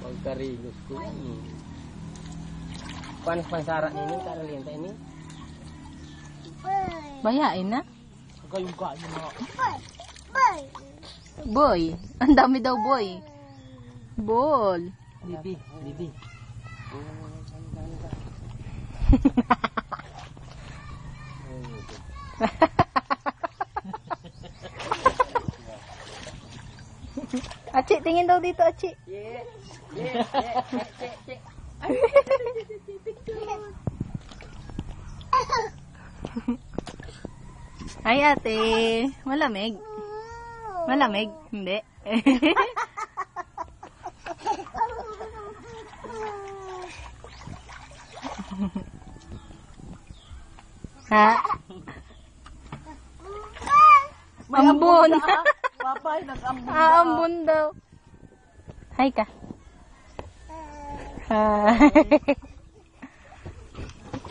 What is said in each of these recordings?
Pagkarigos ko yan. Pansara ini, karalienta ini. Bayain na. Kayong kain na. Boy. Ang dami daw boy. Ball. Bibi. Aci, tingin daw dito, Aci. Ay, ate. Malamig. Malamig? Hindi. Ha? Ambon. Papay, nag-ambon. Ambon daw. Hi ka.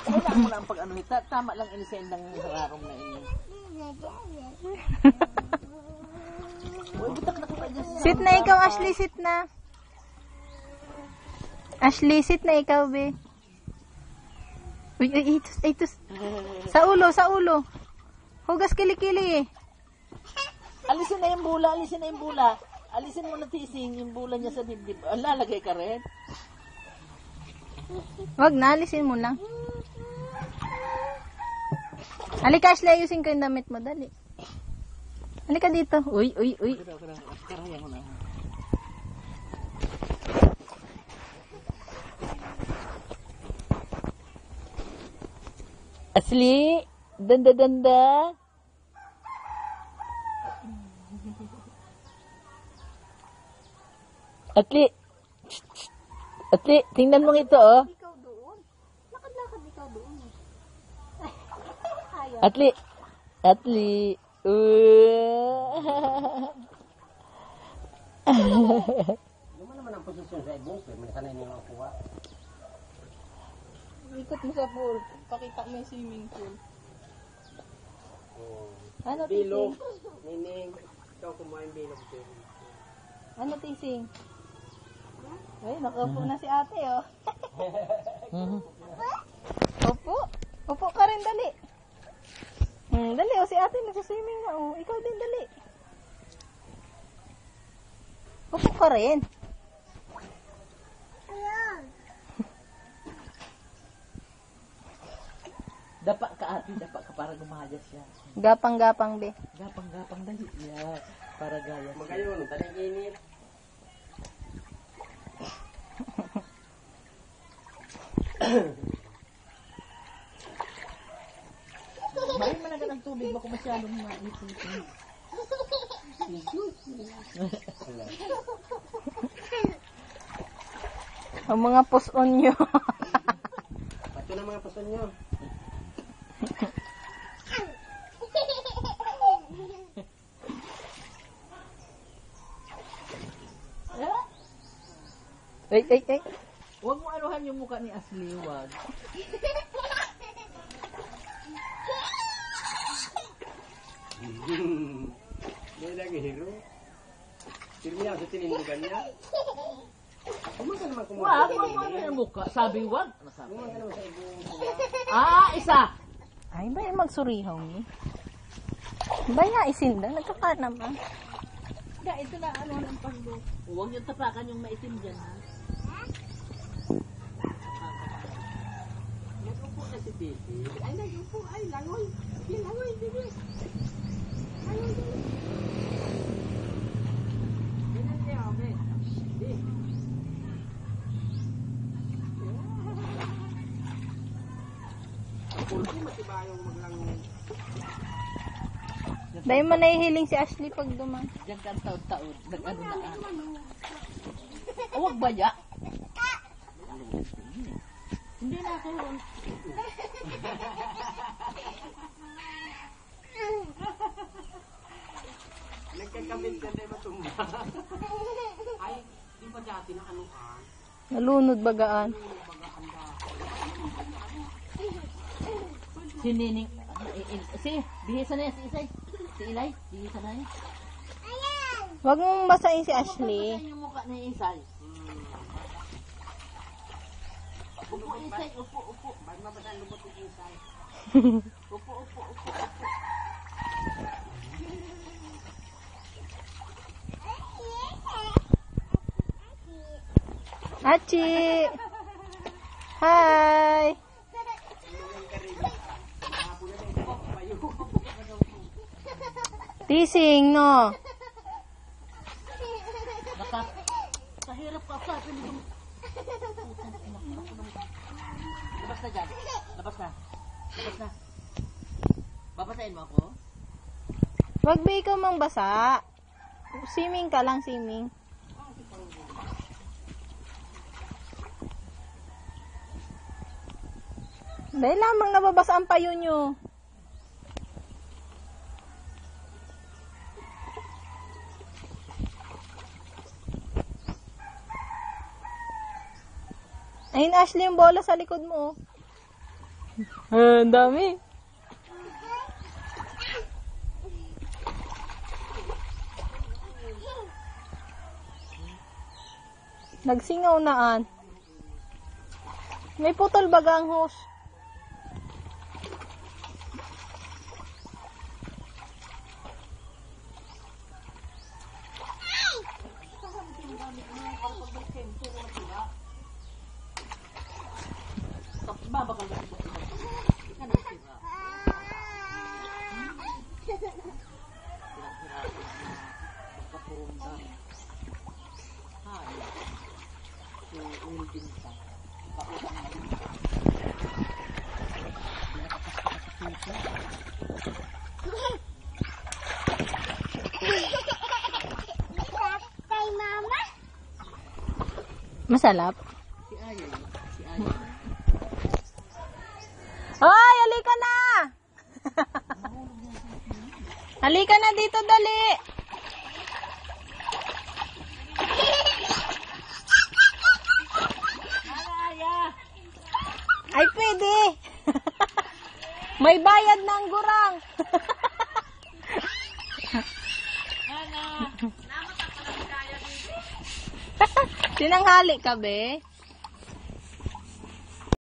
Kailangan mo lang pag ano, tama lang inisendang hararong na ini. Uy, butak na ka dyan. Sit na ikaw, Ashley, sit na. Ashley, sit na ikaw, be. Uy, itus. Sa ulo. Hugas kilikili eh. Alisin na yung bula. Alisin mo na tising yung bula niya sa dibdib. Lalagay ka rin. Wag na, alisin mo lang. Halika, Ashley, ayusin ko yung damit mo. Dali. Halika dito. Uy. Karayan mo na. Asli, danda. Atli, tingnan mo ito, oh. Ikaw doon. Lakad ikaw doon. Atli. Luma naman ang posisyon sa ibong. May sanay niyo makuha. Ikot mo sa pool. Pakita mo yung swimming pool. Ano, Bilog. Tising? Nining. Ikaw kumain bilog. Ano, Tising? Ay, nakaupo na si ate, oh. Upo ka rin, dali. Dali, oh, si ate nagsaswimming na, oh. Ikaw din, dali. Upo ka rin. Dapa ka para gumayas siya. Gapang-gapang, be. Gapang dali. Yeah, para gaya. Magayon, tanig-init. May managat ang tubig, baka masyadong maitin. Ang mga puson nyo. Pati na mga pason nyo. Ay. Huwag mo anuhan yung mukha ni Asli, wag. May lagi hero. Sirmi ako sa tinindugan niya. Kumaka naman kumuha. Wag mo anuhan yung mukha. Sabi wag. Ano sabi? Kumaka naman sa ibong. Isa! Ay, baya magsurihaw ni. Baya isinda, nagkaka naman. Ito na ano ng pagdo. Huwag yung tapakan yung maitim dyan, ha? Nag-upo na si Titi. Ay, nag-upo. Ay, langoy. Langoy, Titi. Langoy, Titi. Ganyan niya, okay. Titi. Pulpo, matibayong maglangoy. Dahil mo nahihiling si Ashley pag dumang. Diyan ka taon-taon. Nag-ano na ka. Huwag ba ya? Hindi na ako. Nagkakabit ka na matumba. Ay, di ba dati na ano ka? Nalunod bagaan. Si Nining. Si, bihisa na yan si Isay. Si Ilay, bihisa na yan. Huwag mong basahin si Ashley. Babasahin yung mukha ni Isay. Upo, Isay. Upo, upo. Ba't mabasa ang lubot ni Isay? Upo, upo, upo. Achi! Hi! Tising, no? Baka, kahirap ka sa akin. Labas na dyan. Labas na. Labas na. Babasahin mo ako? Wag ba ikaw mang basa? Swimming ka lang, swimming. Dahil lamang nababasa ang payo nyo. Ayun, Ashley, yung bola sa likod mo. Ang dami. Nagsingaw naan. May putol baga ang hose. Babakal na ito. Ika na sira. Sira-sira. Magkapurunda. Hay. Uul din ka. Pautang na rin ka. Kay mama? Masalap. Si Ayo. Si Ayo. Hoy, halika na! Halika na dito, dali! Ay, pwede! May bayad ng gurang! Sinanghali ka, be?